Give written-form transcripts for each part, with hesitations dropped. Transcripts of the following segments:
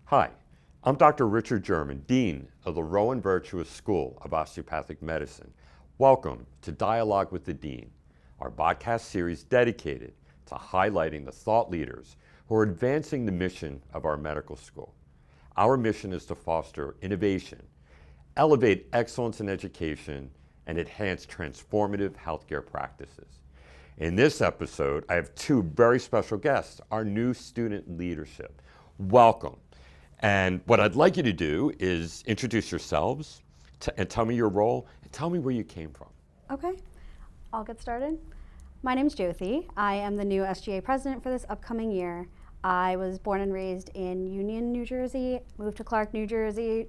Hi, I'm Dr. Richard Jermyn, Dean of the Rowan-Virtua School of Osteopathic Medicine. Welcome to Dialogue with the Dean, our podcast series dedicated to highlighting the thought leaders who are advancing the mission of our medical school. Our mission is to foster innovation, elevate excellence in education, and enhance transformative healthcare practices. In this episode, I have two very special guests, our new student leadership. Welcome. And what I'd like you to do is introduce yourselves and tell me your role and tell me where you came from. Okay, I'll get started. My name's Jyothi. I am the new SGA president for this upcoming year. I was born and raised in Union, New Jersey, moved to Clark, New Jersey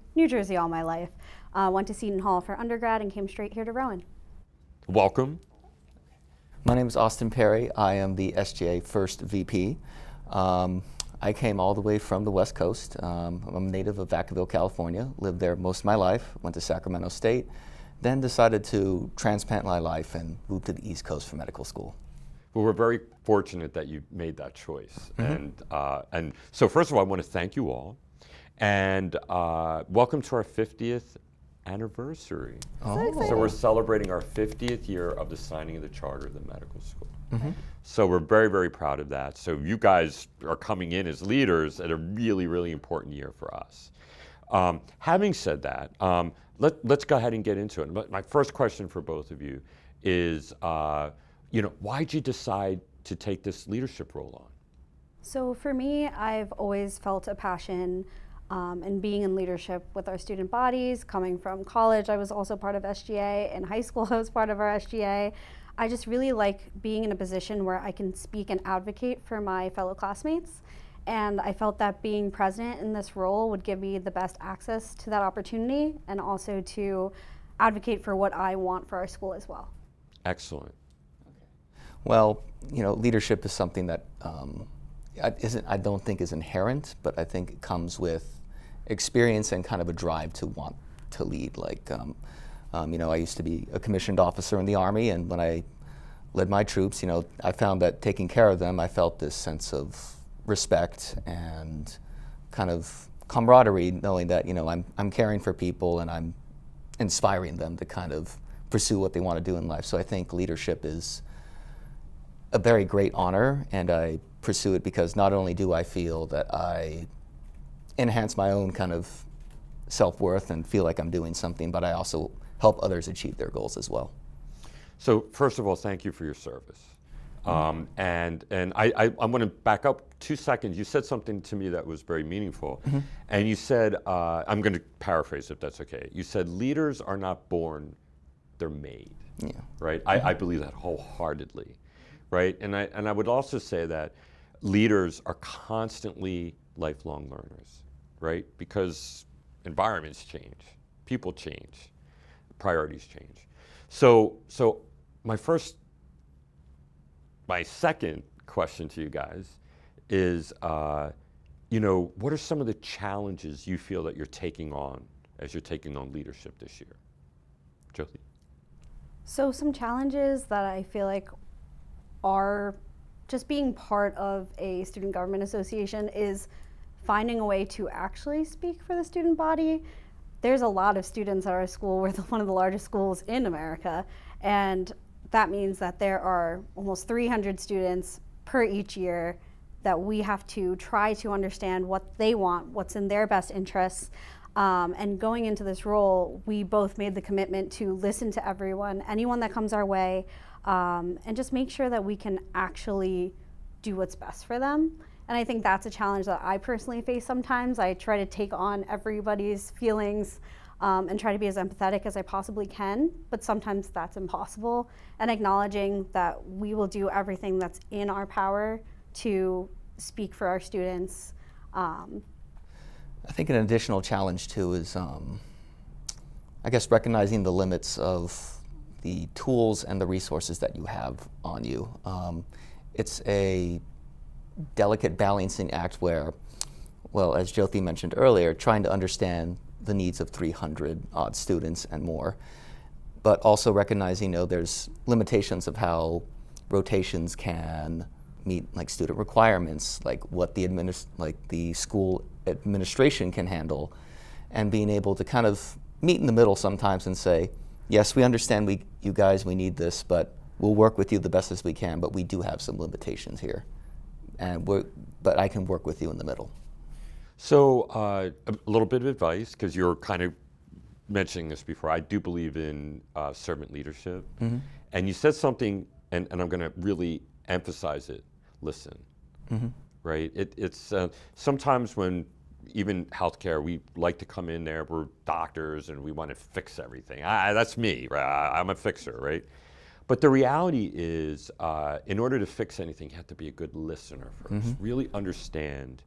all my life. Went to Seton Hall for undergrad and came straight here to Rowan. Welcome. My name is Austin Parry. I am the SGA first VP. I came all the way from the West Coast. I'm a native of Vacaville, California, lived there most of my life, went to Sacramento State, then decided to transplant my life and move to the East Coast for medical school. Well, we're very fortunate that you made that choice. And so first of all, I want to thank you all. And welcome to our 50th anniversary. Oh. So we're celebrating our 50th year of the signing of the charter of the medical school. So we're very, very proud of that. So you guys are coming in as leaders at a really, really important year for us. Having said that, let's go ahead and get into it. My first question for both of you is, why'd you decide to take this leadership role on? So for me, I've always felt a passion in being in leadership with our student bodies. Coming from college, I was also part of SGA. In high school, I was part of our SGA. I just really like being in a position where I can speak and advocate for my fellow classmates. And I felt that being president in this role would give me the best access to that opportunity and also to advocate for what I want for our school as well. Excellent. Well, leadership is something that I don't think is inherent, but I think it comes with experience and kind of a drive to want to lead. I used to be a commissioned officer in the Army, and when I led my troops, I found that taking care of them, I felt this sense of respect and kind of camaraderie, knowing that I'm caring for people and I'm inspiring them to kind of pursue what they want to do in life. So I think leadership is a very great honor, and I pursue it because not only do I feel that I enhance my own kind of self-worth and feel like I'm doing something, but I also help others achieve their goals as well. So first of all, thank you for your service. And I want to back up 2 seconds. You said something to me that was very meaningful. And you said, I'm going to paraphrase if that's okay. You said, leaders are not born, they're made. Yeah. Right? I believe that wholeheartedly. Right? And I would also say that leaders are constantly lifelong learners, right? Because environments change, people change, priorities change. So my second question to you guys is, what are some of the challenges you feel that you're taking on as you're taking on leadership this year? Jyothi? So some challenges that I feel like are just being part of a student government association is finding a way to actually speak for the student body. There's a lot of students at our school. We're one of the largest schools in America, and that means that there are almost 300 students per each year that we have to try to understand what they want, what's in their best interests. And going into this role, we both made the commitment to listen to anyone that comes our way, and just make sure that we can actually do what's best for them. And I think that's a challenge that I personally face sometimes. I try to take on everybody's feelings and try to be as empathetic as I possibly can, but sometimes that's impossible. And acknowledging that we will do everything that's in our power to speak for our students. I think an additional challenge too is, recognizing the limits of the tools and the resources that you have on you. It's a delicate balancing act where, well, as Jyothi mentioned earlier, trying to understand the needs of 300 odd students and more, but also recognizing, there's limitations of how rotations can meet like student requirements, like what the school administration can handle, and being able to kind of meet in the middle sometimes and say, yes, we understand you guys, we need this, but we'll work with you the best as we can, but we do have some limitations here, but I can work with you in the middle. So a little bit of advice, because you're kind of mentioning this before. I do believe in servant leadership. Mm-hmm. And you said something, and I'm going to really emphasize it, listen, Mm-hmm. right? It's sometimes when even healthcare, we like to come in there, we're doctors and we want to fix everything. That's me, right? I'm a fixer, right? But the reality is, in order to fix anything, you have to be a good listener first. Mm-hmm. Really understand,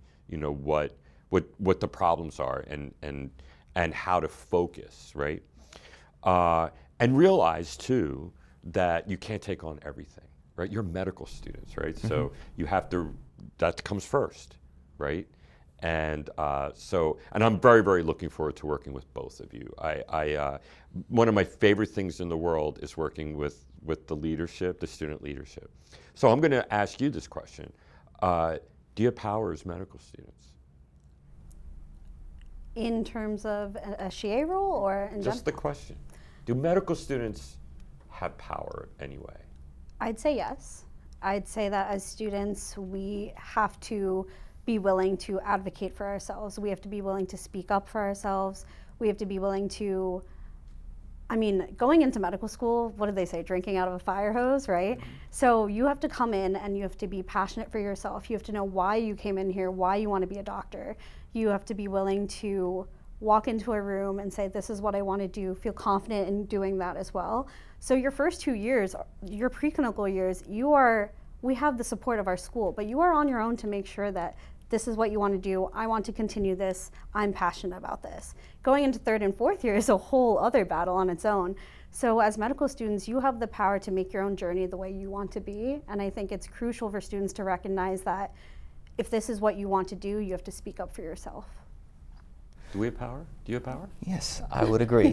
what the problems are and how to focus, right? And realize too that you can't take on everything, right? You're medical students, right? Mm-hmm. So you have to. That comes first, right? And and I'm very, very looking forward to working with both of you. One of my favorite things in the world is working with the leadership, the student leadership. So I'm going to ask you this question. Do you have power as medical students? In terms of a SHA role or in Just the question. Do medical students have power anyway? I'd say yes. I'd say that as students, we have to be willing to advocate for ourselves. We have to be willing to speak up for ourselves. We have to be willing to, going into medical school, what do they say? Drinking out of a fire hose, right? Mm-hmm. So you have to come in and you have to be passionate for yourself. You have to know why you came in here, why you want to be a doctor. You have to be willing to walk into a room and say, this is what I want to do, feel confident in doing that as well. So your first 2 years, your preclinical years, we have the support of our school, but you are on your own to make sure that this is what you want to do. I want to continue this. I'm passionate about this. Going into third and fourth year is a whole other battle on its own. So as medical students, you have the power to make your own journey the way you want to be. And I think it's crucial for students to recognize that if this is what you want to do, you have to speak up for yourself. Do we have power? Do you have power? Yes, I would agree.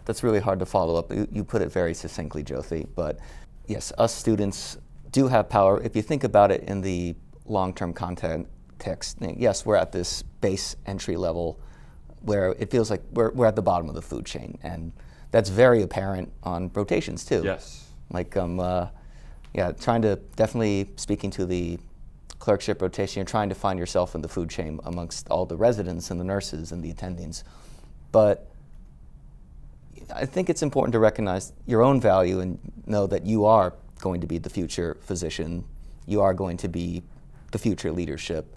That's really hard to follow up. You put it very succinctly, Jyothi. But yes, us students do have power. If you think about it in the long-term context, yes, we're at this base entry level where it feels like we're at the bottom of the food chain. And that's very apparent on rotations too. Yes. Trying to definitely speaking to the clerkship rotation, you're trying to find yourself in the food chain amongst all the residents and the nurses and the attendings. But I think it's important to recognize your own value and know that you are going to be the future physician. You are going to be the future leadership.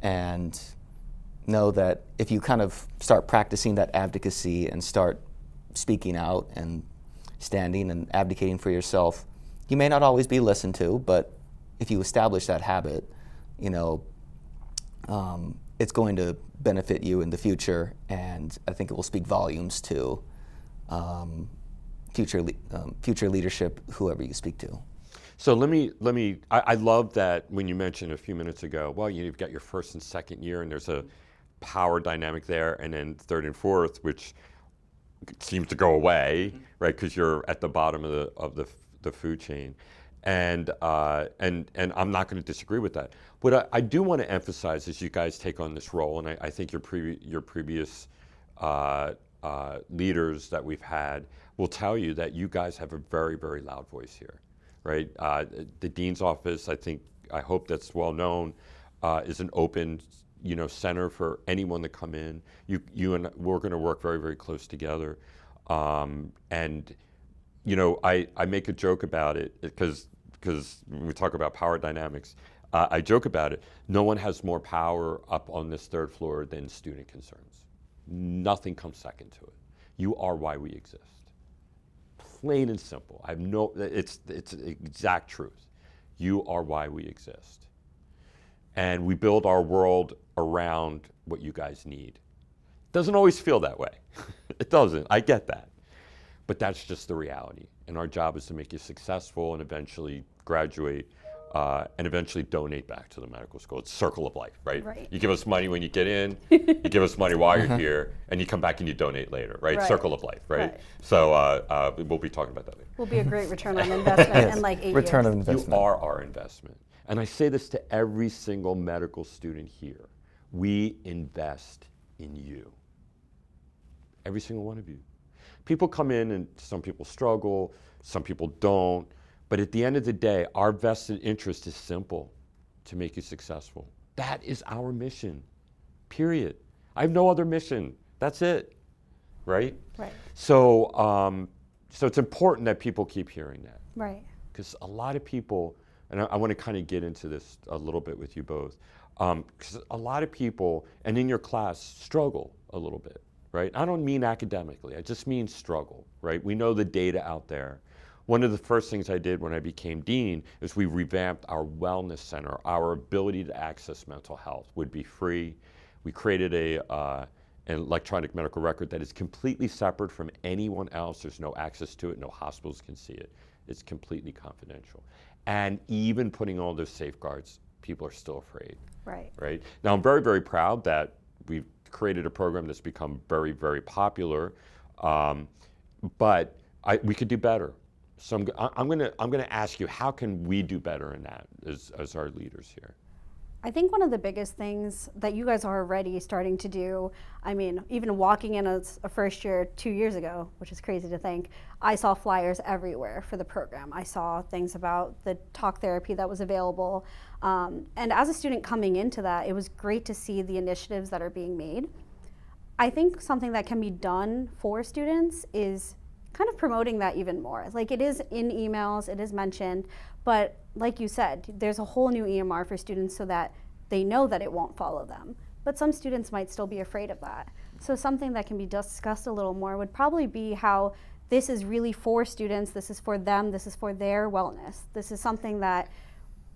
And know that if you kind of start practicing that advocacy and start speaking out and standing and advocating for yourself, you may not always be listened to, but if you establish that habit, it's going to benefit you in the future, and I think it will speak volumes to future leadership, whoever you speak to. So I love that when you mentioned a few minutes ago, well, you've got your first and second year, and there's a power dynamic there, and then third and fourth, which seems to go away, right? Because you're at the bottom of the food chain. And I'm not going to disagree with that. What I do want to emphasize is you guys take on this role, and I think your previous leaders that we've had will tell you that you guys have a very, very loud voice here, right? The dean's office, I hope that's well known, is an open, center for anyone to come in. You and we're going to work very, very close together, and I make a joke about it because when we talk about power dynamics, I joke about it. No one has more power up on this third floor than student concerns. Nothing comes second to it. You are why we exist. Plain and simple. It's exact truth. You are why we exist. And we build our world around what you guys need. Doesn't always feel that way. It doesn't. I get that. But that's just the reality. And our job is to make you successful and eventually graduate and eventually donate back to the medical school. It's circle of life, right? You give us money when you get in, you give us money while you're here, and you come back and you donate later, right? Circle of life, right? So we'll be talking about that later. Will be a great return on investment in like 8 years. Return on investment. You are our investment. And I say this to every single medical student here. We invest in you. Every single one of you. People come in and some people struggle, some people don't. But at the end of the day, our vested interest is simple: to make you successful. That is our mission, period. I have no other mission. That's it, right? Right. So, so it's important that people keep hearing that. Right. Because a lot of people, and I want to kind of get into this a little bit with you both, because a lot of people, and in your class, struggle a little bit, right? I don't mean academically, I just mean struggle, right? We know the data out there. One of the first things I did when I became dean is we revamped our wellness center. Our ability to access mental health would be free. We created an electronic medical record that is completely separate from anyone else. There's no access to it, no hospitals can see it. It's completely confidential. And even putting all those safeguards, people are still afraid. Right. Right? Now, I'm very, very proud that we've created a program that's become very, very popular, but we could do better. So I'm gonna ask you, how can we do better in that as our leaders here? I think one of the biggest things that you guys are already starting to do, I mean, even walking in as a first year 2 years ago, which is crazy to think, I saw flyers everywhere for the program. I saw things about the talk therapy that was available. And as a student coming into that, it was great to see the initiatives that are being made. I think something that can be done for students is kind of promoting that even more. Like, it is in emails, it is mentioned, but like you said, there's a whole new EMR for students so that they know that it won't follow them. But some students might still be afraid of that. So something that can be discussed a little more would probably be how this is really for students, this is for them, this is for their wellness. This is something that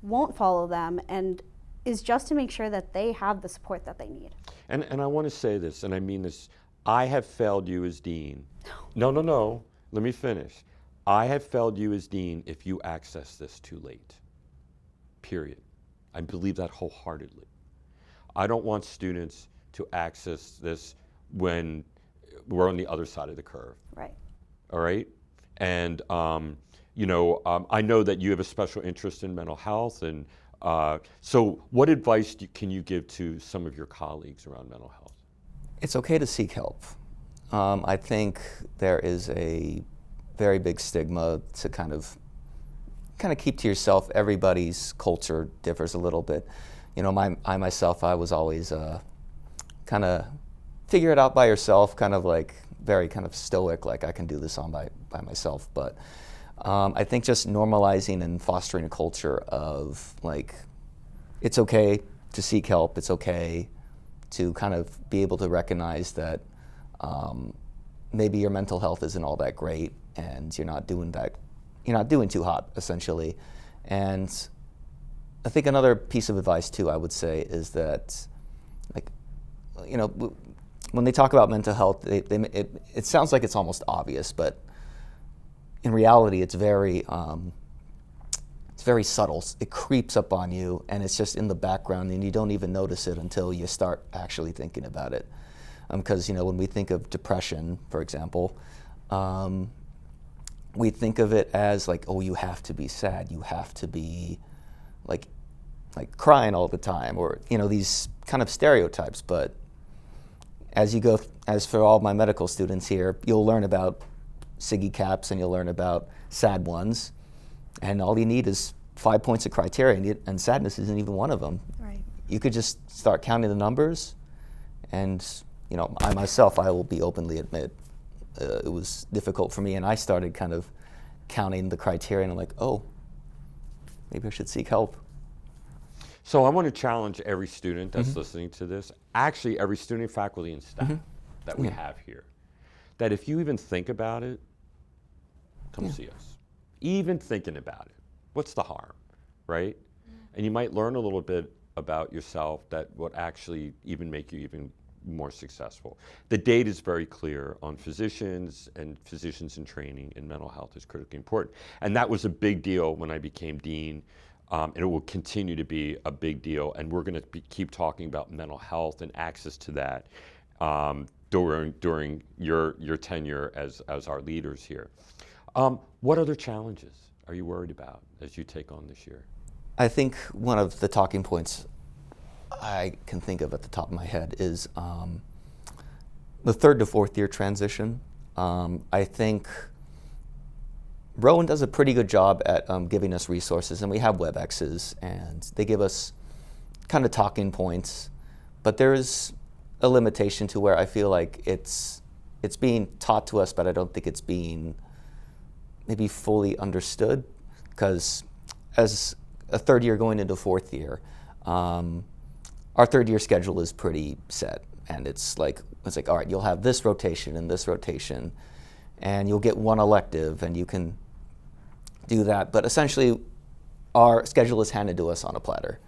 won't follow them and is just to make sure that they have the support that they need. And I want to say this, and I mean this, I have failed you as dean. No, let me finish. I have failed you as dean if you access this too late, period. I believe that wholeheartedly. I don't want students to access this when we're on the other side of the curve. Right. All right? And, I know that you have a special interest in mental health, and so what advice can you give to some of your colleagues around mental health? It's okay to seek help. I think there is a very big stigma to kind of keep to yourself. Everybody's culture differs a little bit. You know, I myself was always kind of figure it out by yourself, kind of like very kind of stoic, like I can do this on by myself. But I think just normalizing and fostering a culture of like, it's okay to seek help. It's okay to kind of be able to recognize that maybe your mental health isn't all that great and you're not doing too hot, essentially. And I think another piece of advice too, I would say, is that, like, when they talk about mental health, it sounds like it's almost obvious, but in reality, it's very subtle. It creeps up on you, and it's just in the background, and you don't even notice it until you start actually thinking about it. Because when we think of depression, for example, we think of it as like, oh, you have to be sad, you have to be like crying all the time, or these kind of stereotypes. But as for all my medical students here, you'll learn about SIGI caps and you'll learn about sad ones, and all you need is 5 points of criteria, and sadness isn't even one of them. Right. You could just start counting the numbers, and I myself, I will be openly admit, it was difficult for me, and I started kind of counting the criteria, and I'm like, oh, maybe I should seek help. So I want to challenge every student that's listening to this, actually every student, faculty, and staff that we have here, that if you even think about it, come see us. Even thinking about it, what's the harm, right? And you might learn a little bit about yourself that would actually even make you even more successful. The data is very clear on physicians in training in mental health is critically important. And that was a big deal when I became dean, and it will continue to be a big deal. And we're going to keep talking about mental health and access to that during your tenure as our leaders here. What other challenges are you worried about as you take on this year? I think one of the talking points I can think of at the top of my head is the 3rd to 4th year transition. I think Rowan does a pretty good job at giving us resources, and we have WebExes, and they give us kind of talking points, but there's a limitation to where I feel like it's being taught to us, but I don't think it's being maybe fully understood, because as a 3rd year going into 4th year, our 3rd year schedule is pretty set, and it's like, all right, you'll have this rotation and this rotation, and you'll get one elective, and you can do that. But essentially, our schedule is handed to us on a platter.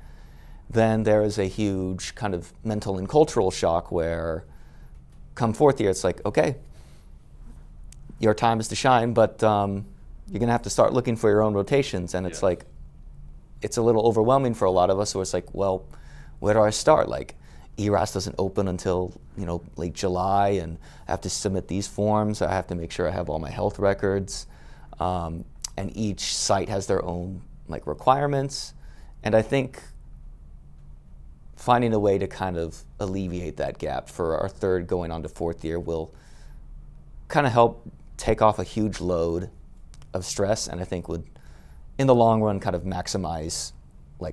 Then there is a huge kind of mental and cultural shock where come 4th year, it's like, okay, your time is to shine, but you're going to have to start looking for your own rotations. And it's like, it's a little overwhelming for a lot of us, where it's like, well, where do I start? Like, ERAS doesn't open until, late July, and I have to submit these forms. I have to make sure I have all my health records. And each site has their own requirements. And I think finding a way to kind of alleviate that gap for our 3rd going on to 4th year will kind of help take off a huge load of stress, and I think would, in the long run, kind of maximize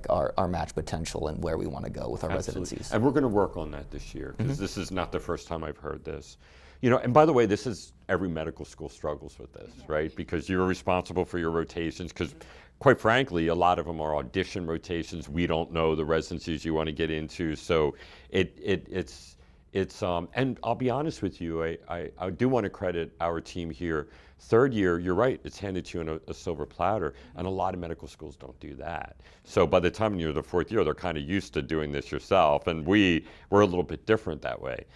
our match potential and where we want to go with our residencies. And we're going to work on that this year, because this is not the first time I've heard this. And by the way, this is every medical school struggles with this, right? Because you're responsible for your rotations, because quite frankly, a lot of them are audition rotations. We don't know the residencies you want to get into. So it's and I'll be honest with you, I do want to credit our team here. 3rd year, you're right, it's handed to you on a silver platter, and a lot of medical schools don't do that. So by the time you're the 4th year, they're kind of used to doing this yourself, and we're a little bit different that way,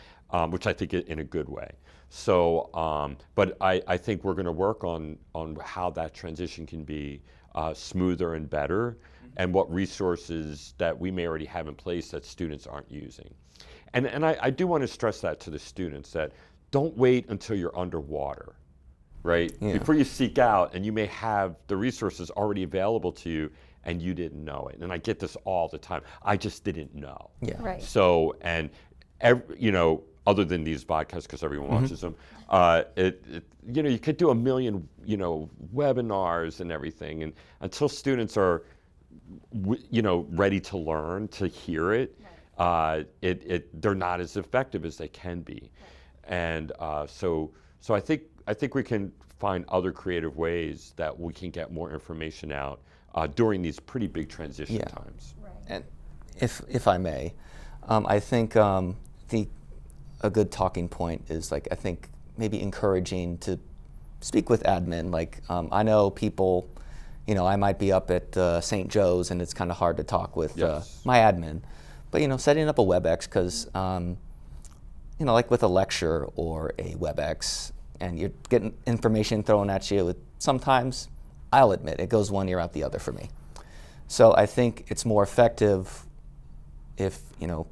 which I think in a good way. So, but I think we're going to work on how that transition can be smoother and better, and what resources that we may already have in place that students aren't using. And I do want to stress that to the students, that don't wait until you're underwater, right? Yeah. Before you seek out, and you may have the resources already available to you and you didn't know it. And I get this all the time. I just didn't know. Yeah. Right. So, and other than these podcasts, because everyone watches them, you could do a million, webinars and everything. And until students are, ready to learn, to hear it, they're not as effective as they can be. And so I think we can find other creative ways that we can get more information out during these pretty big transition times. Right. And if I may, I think a good talking point is I think maybe encouraging to speak with admin. I know people, I might be up at St. Joe's, and it's kind of hard to talk with my admin. But setting up a WebEx, because with a lecture or a WebEx, and you're getting information thrown at you, sometimes, I'll admit, it goes one ear out the other for me. So I think it's more effective if you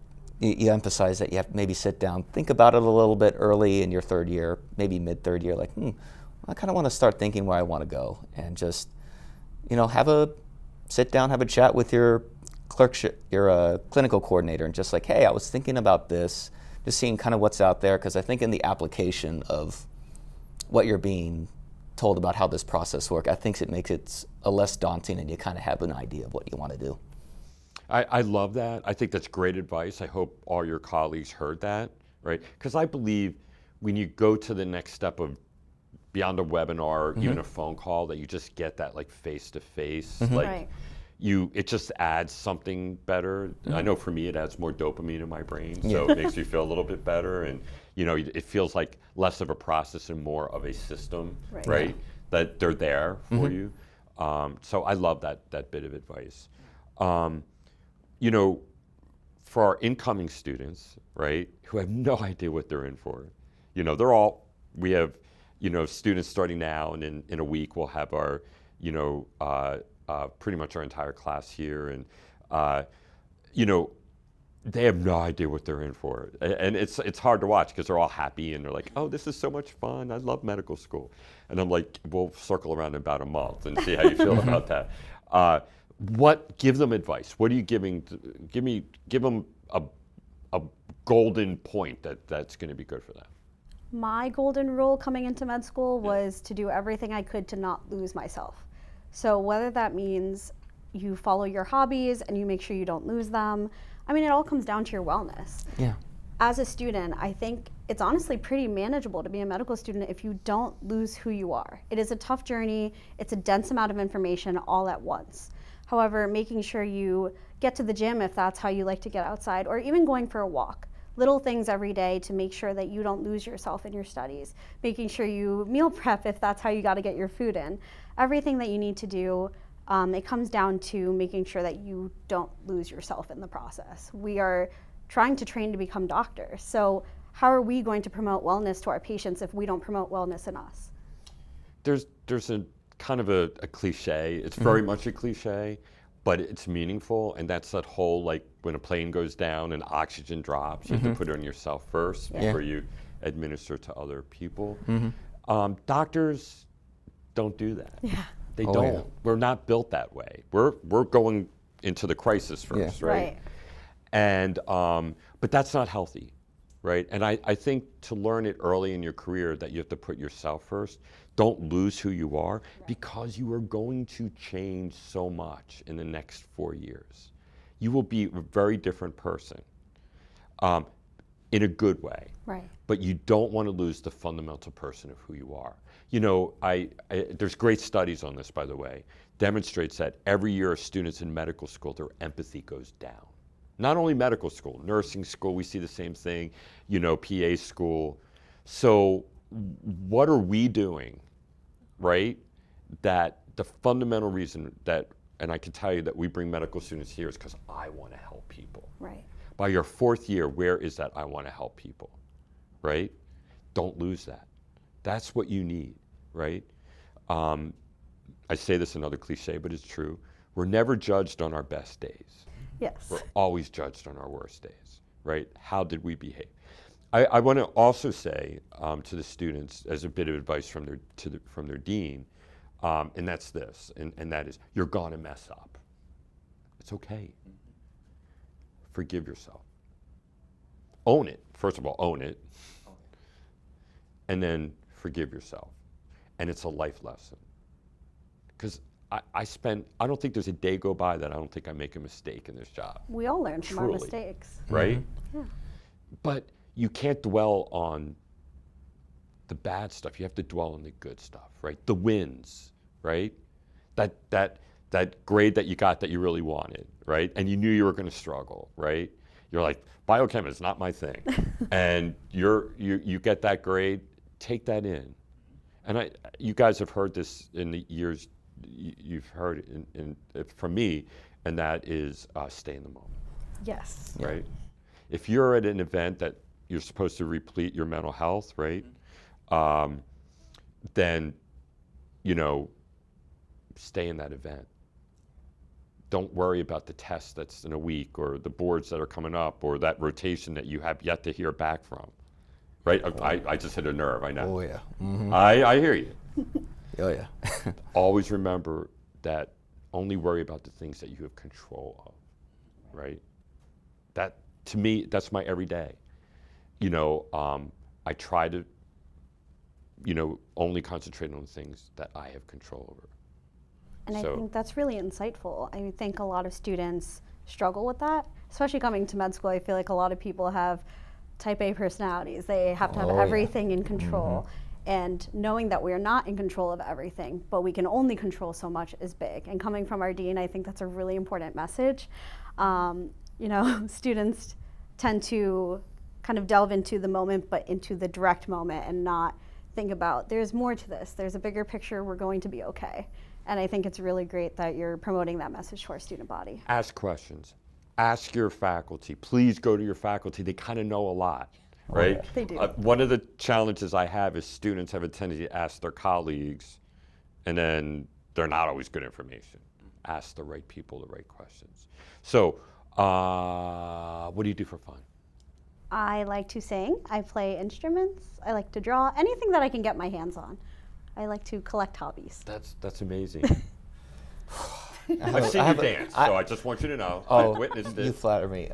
emphasize that you have to maybe sit down, think about it a little bit early in your 3rd year, maybe mid-3rd year, I kind of want to start thinking where I want to go, and just sit down, have a chat with your clerkship, your clinical coordinator, and just hey, I was thinking about this, just seeing kind of what's out there, because I think in the application of what you're being told about how this process works, I think it makes it a less daunting, and you kind of have an idea of what you want to do. I love that. I think that's great advice. I hope all your colleagues heard that, right? Because I believe when you go to the next step of beyond a webinar, even a phone call, that you just get that face-to-face, Right. It just adds something better. I know for me, it adds more dopamine in my brain, so it makes me feel a little bit better, and it feels like less of a process and more of a system, right? Yeah. That they're there for you. So I love that bit of advice. For our incoming students, right, who have no idea what they're in for, we have, students starting now, and in a week we'll have our, pretty much our entire class here, and they have no idea what they're in for, and it's hard to watch, because they're all happy and they're like, oh, this is so much fun, I love medical school, and I'm like, we'll circle around in about a month and see how you feel about that. give them advice. What are you giving? Give them a golden point that's going to be good for them. My golden rule coming into med school was to do everything I could to not lose myself. So whether that means you follow your hobbies and you make sure you don't lose them, I mean, it all comes down to your wellness. Yeah. As a student, I think it's honestly pretty manageable to be a medical student if you don't lose who you are. It is a tough journey. It's a dense amount of information all at once. However, making sure you get to the gym if that's how you like to get outside, or even going for a walk. Little things every day to make sure that you don't lose yourself in your studies. Making sure you meal prep if that's how you got to get your food in. Everything that you need to do, it comes down to making sure that you don't lose yourself in the process. We are trying to train to become doctors. So how are we going to promote wellness to our patients if we don't promote wellness in us? There's a kind of a cliche. It's very much a cliche, but it's meaningful, and that's that whole, like, when a plane goes down and oxygen drops, you have to put it on yourself first before you administer to other people. Doctors don't do that. Yeah. They Oh, don't. yeah. We're not built that way. We're going into the crisis first, Yeah. right? And but that's not healthy, right? And I think to learn it early in your career that you have to put yourself first. Don't lose who you are, because you are going to change so much in the next 4 years. You will be a very different person, in a good way. Right. But you don't want to lose the fundamental person of who you are. You know, there's great studies on this, by the way, demonstrates that every year of students in medical school, their empathy goes down. Not only medical school, nursing school, we see the same thing, you know, PA school. So what are we doing, right? That the fundamental reason that, and I can tell you that we bring medical students here is because I want to help people. Right. By your 4th year, where is that I want to help people, right? Don't lose that. That's what you need, right? I say this another cliche, but it's true. We're never judged on our best days. Yes. We're always judged on our worst days, right? How did we behave? I want to also say to the students, as a bit of advice from their dean, and that's this, and that is, you're going to mess up. It's okay. Forgive yourself. Own it. First of all, own it. And then forgive yourself. And it's a life lesson. Because I don't think there's a day go by that I don't think I make a mistake in this job. We all learn from our Truly. mistakes. Right? Yeah. But you can't dwell on the bad stuff. You have to dwell on the good stuff, right? The wins, right? That grade that you got that you really wanted, right? And you knew you were going to struggle, right? You're like, biochem is not my thing. And you get that grade, take that in. And you guys have heard this in the years, you've heard from me, and that is stay in the moment. Yes. Right? If you're at an event that you're supposed to replete your mental health, right? Then, you know, stay in that event. Don't worry about the test that's in a week, or the boards that are coming up, or that rotation that you have yet to hear back from. Right? I just hit a nerve, I know. Oh, yeah. Mm-hmm. I hear you. Oh, yeah. Always remember that only worry about the things that you have control of, right? That, to me, that's my everyday. You know, I try to, you know, only concentrate on the things that I have control over. And I think that's really insightful. I think a lot of students struggle with that, especially coming to med school. I feel like a lot of people have type A personalities. They have to have everything in control. And knowing that we are not in control of everything, but we can only control so much, is big. And coming from our dean, I think that's a really important message. You know, students tend to kind of delve into the moment, but into the direct moment, and not think about, there's more to this. There's a bigger picture. We're going to be okay. And I think it's really great that you're promoting that message to our student body. Ask questions. Ask your faculty. Please go to your faculty. They kind of know a lot, right? Yeah. They do. One of the challenges I have is students have a tendency to ask their colleagues, and then they're not always good information. Ask the right people the right questions. So, what do you do for fun? I like to sing. I play instruments. I like to draw. Anything that I can get my hands on. I like to collect hobbies. That's amazing. I've seen you dance, so I just want you to know. I've witnessed it. You flatter me.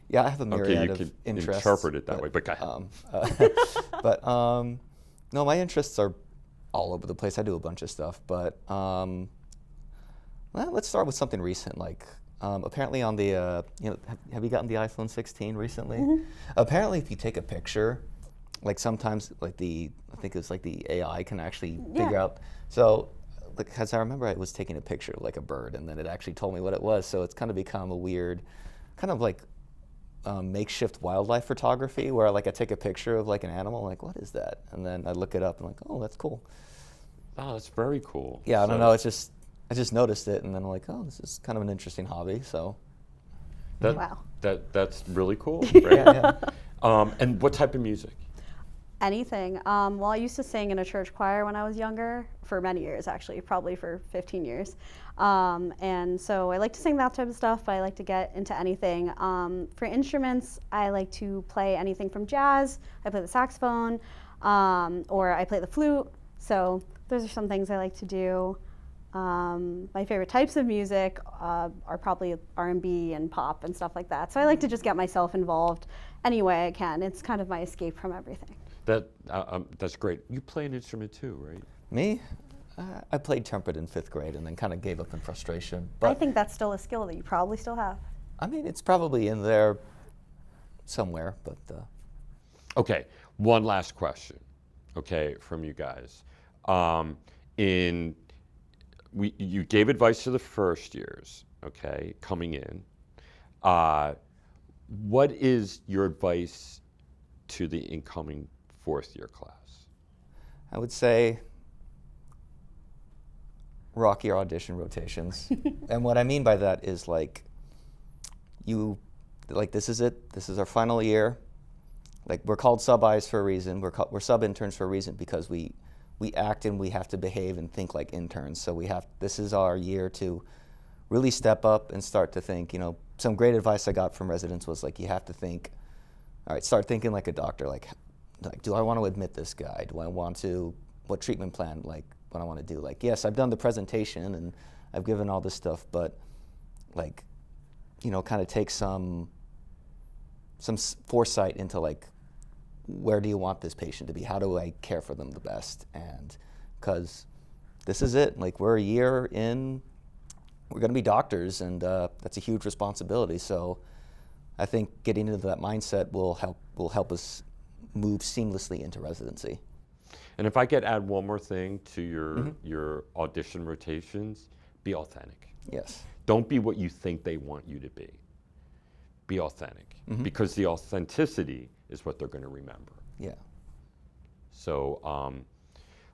Yeah, I have a myriad you of can interests. interpret it that way, but go ahead. No, my interests are all over the place. I do a bunch of stuff, but well, let's start with something recent. Like apparently on the, have you gotten the iPhone 16 recently? Mm-hmm. Apparently, if you take a picture, like sometimes, like I think it's like the AI can actually figure out. So, because I remember I was taking a picture of like a bird, and then it actually told me what it was. So it's kind of become a weird, kind of like makeshift wildlife photography, where like I take a picture of like an animal, I'm like, what is that? And then I look it up and I'm like, oh, that's cool. Oh, that's very cool. Yeah, I don't know. It's just I just noticed it, and then I'm like, oh, this is kind of an interesting hobby. So. Wow. That's really cool. Right? Yeah. And what type of music? Anything. Well, I used to sing in a church choir when I was younger, for many years actually, probably for 15 years. And so I like to sing that type of stuff, but I like to get into anything. For instruments, I like to play anything from jazz. I play the saxophone, or I play the flute. So those are some things I like to do. My favorite types of music are probably R&B and pop and stuff like that. So I like to just get myself involved any way I can. It's kind of my escape from everything. That's great. You play an instrument too, right? Me? I played trumpet in 5th grade and then kind of gave up in frustration. But I think that's still a skill that you probably still have. I mean, it's probably in there somewhere, but. Okay, one last question, okay, from you guys. You gave advice to the first years, okay, coming in. What is your advice to the incoming 4th year class? I would say rock your audition rotations. And what I mean by that is like, this is it, this is our final year. Like, we're called sub-Is for a reason, we're sub-interns for a reason, because we act and we have to behave and think like interns. So this is our year to really step up and start to think, some great advice I got from residents was like, you have to think, all right, start thinking like a doctor, like do I want to admit this guy? Do I want to, what treatment plan, like what I want to do? Like, yes, I've done the presentation and I've given all this stuff, but like, kind of take some foresight into like, where do you want this patient to be? How do I care for them the best? And because this is it, like we're a year in, we're going to be doctors, and that's a huge responsibility. So I think getting into that mindset will help us move seamlessly into residency. And if I could add one more thing to your audition rotations, be authentic. Yes. Don't be what you think they want you to be. Be authentic, because the authenticity is what they're going to remember. Yeah. So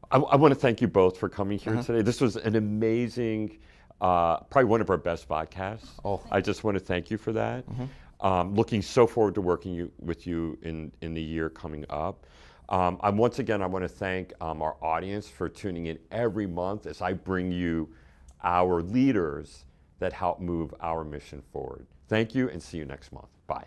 I want to thank you both for coming here today. This was an amazing, probably one of our best podcasts. Oh. I just want to thank you for that. Looking so forward to working with you in the year coming up. Once again, I want to thank our audience for tuning in every month as I bring you our leaders that help move our mission forward. Thank you, and see you next month. Bye.